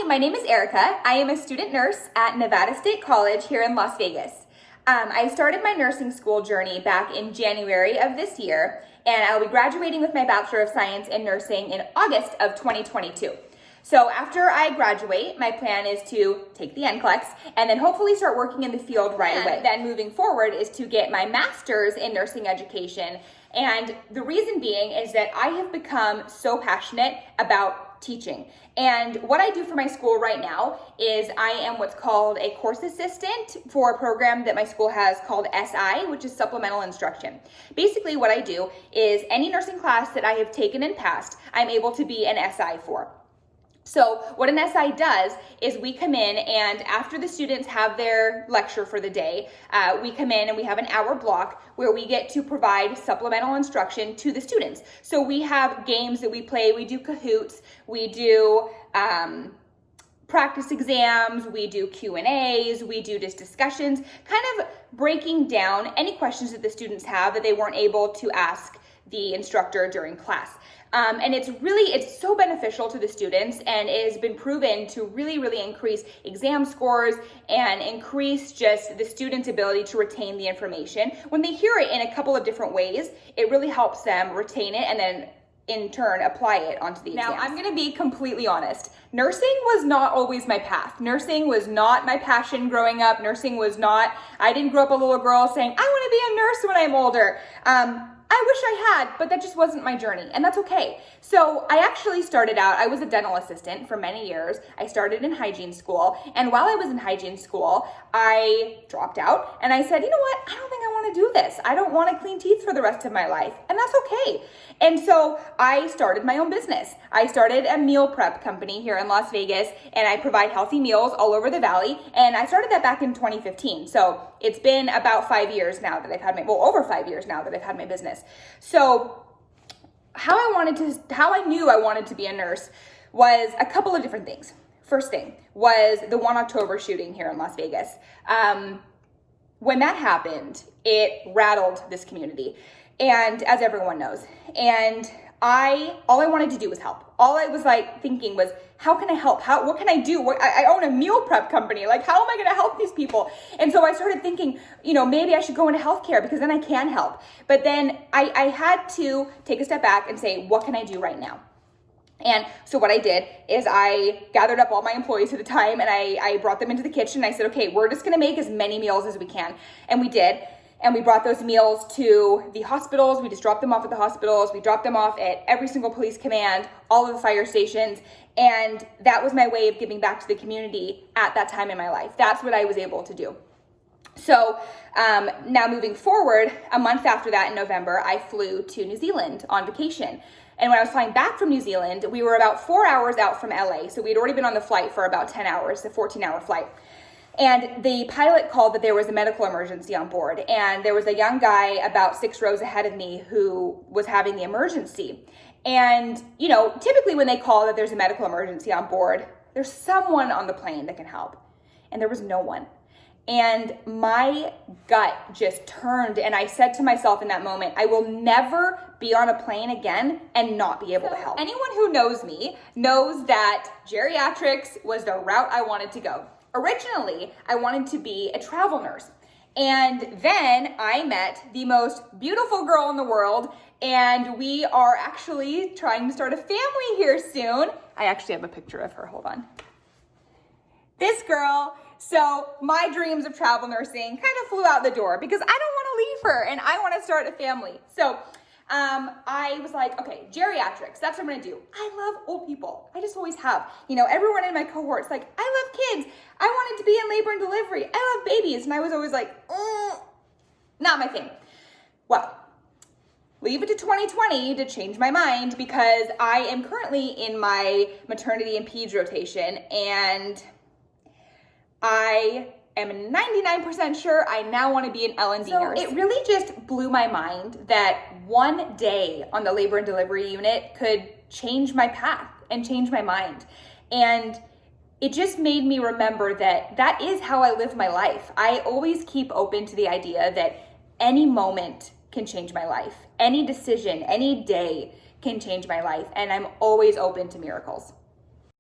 my name is Erika. I am a student nurse at Nevada State College here in Las Vegas. I started my nursing school journey back in January of this year, and I'll be graduating with my Bachelor of Science in Nursing in August of 2022. So after I graduate, my plan is to take the NCLEX and then hopefully start working in the field right away. Then moving forward is to get my master's in nursing education. And the reason being is that I have become so passionate about teaching. And what I do for my school right now is I am what's called a course assistant for a program that my school has called SI, which is supplemental instruction. Basically what I do is any nursing class that I have taken and passed, I'm able to be an SI for. So what an SI does is we come in, and after the students have their lecture for the day, we come in and we have an hour block where we get to provide supplemental instruction to the students. So we have games that we play, we do Kahoots, we do practice exams, we do Q&As, we do just discussions, kind of breaking down any questions that the students have that they weren't able to ask the instructor during class. And it's so beneficial to the students, and it has been proven to really increase exam scores and increase just the students' ability to retain the information. When they hear it in a couple of different ways, it really helps them retain it and then in turn apply it onto the exams. Now, I'm gonna be completely honest. Nursing was not always my path. Nursing was not my passion growing up. I didn't grow up a little girl saying, I wanna be a nurse when I'm older. I wish I had, but that just wasn't my journey, and that's okay. So I actually started out, I was a dental assistant for many years. I started in hygiene school, and while I was in hygiene school, I dropped out, and I said, you know what, I don't think I want to do this. I don't want to clean teeth for the rest of my life, and that's okay. And so I started my own business. I started a meal prep company here in Las Vegas, and I provide healthy meals all over the valley, and I started that back in 2015. So it's been about 5 years now that I've had over 5 years now that I've had my business. So how I knew I wanted to be a nurse was a couple of different things. First thing was the 1 October shooting here in Las Vegas. When that happened, it rattled this community, and as everyone knows, and all I wanted to do was help. All I was thinking was, how can I help? What can I do? I own a meal prep company. How am I going to help these people? And so I started thinking, maybe I should go into healthcare because then I can help. But then I had to take a step back and say, what can I do right now? And so what I did is I gathered up all my employees at the time, and I brought them into the kitchen. And I said, okay, we're just going to make as many meals as we can. And we did. And we brought those meals to the hospitals. We just dropped them off at the hospitals. We dropped them off at every single police command, all of the fire stations. And that was my way of giving back to the community at that time in my life. That's what I was able to do. So now moving forward, a month after that in November, I flew to New Zealand on vacation. And when I was flying back from New Zealand, we were about 4 hours out from LA. So we'd already been on the flight for about 10 hours, a 14-hour flight. And the pilot called that there was a medical emergency on board. And there was a young guy about 6 rows ahead of me who was having the emergency. And, typically when they call that there's a medical emergency on board, there's someone on the plane that can help. And there was no one. And my gut just turned, and I said to myself in that moment, I will never be on a plane again and not be able to help. Anyone who knows me knows that geriatrics was the route I wanted to go. Originally, I wanted to be a travel nurse. And then I met the most beautiful girl in the world, and we are actually trying to start a family here soon. I actually have a picture of her, hold on. This girl. So my dreams of travel nursing kind of flew out the door because I don't want to leave her and I want to start a family. So I was like, okay, geriatrics, that's what I'm going to do. I love old people. I just always have. Everyone in my cohort's like, I love kids. I wanted to be in labor and delivery. I love babies. And I was always like, not my thing. Well, leave it to 2020 to change my mind because I am currently in my maternity and peds rotation, and I am 99% sure I now want to be an L&D nurse. It really just blew my mind that one day on the labor and delivery unit could change my path and change my mind. And it just made me remember that that is how I live my life. I always keep open to the idea that any moment can change my life. Any decision, any day can change my life. And I'm always open to miracles.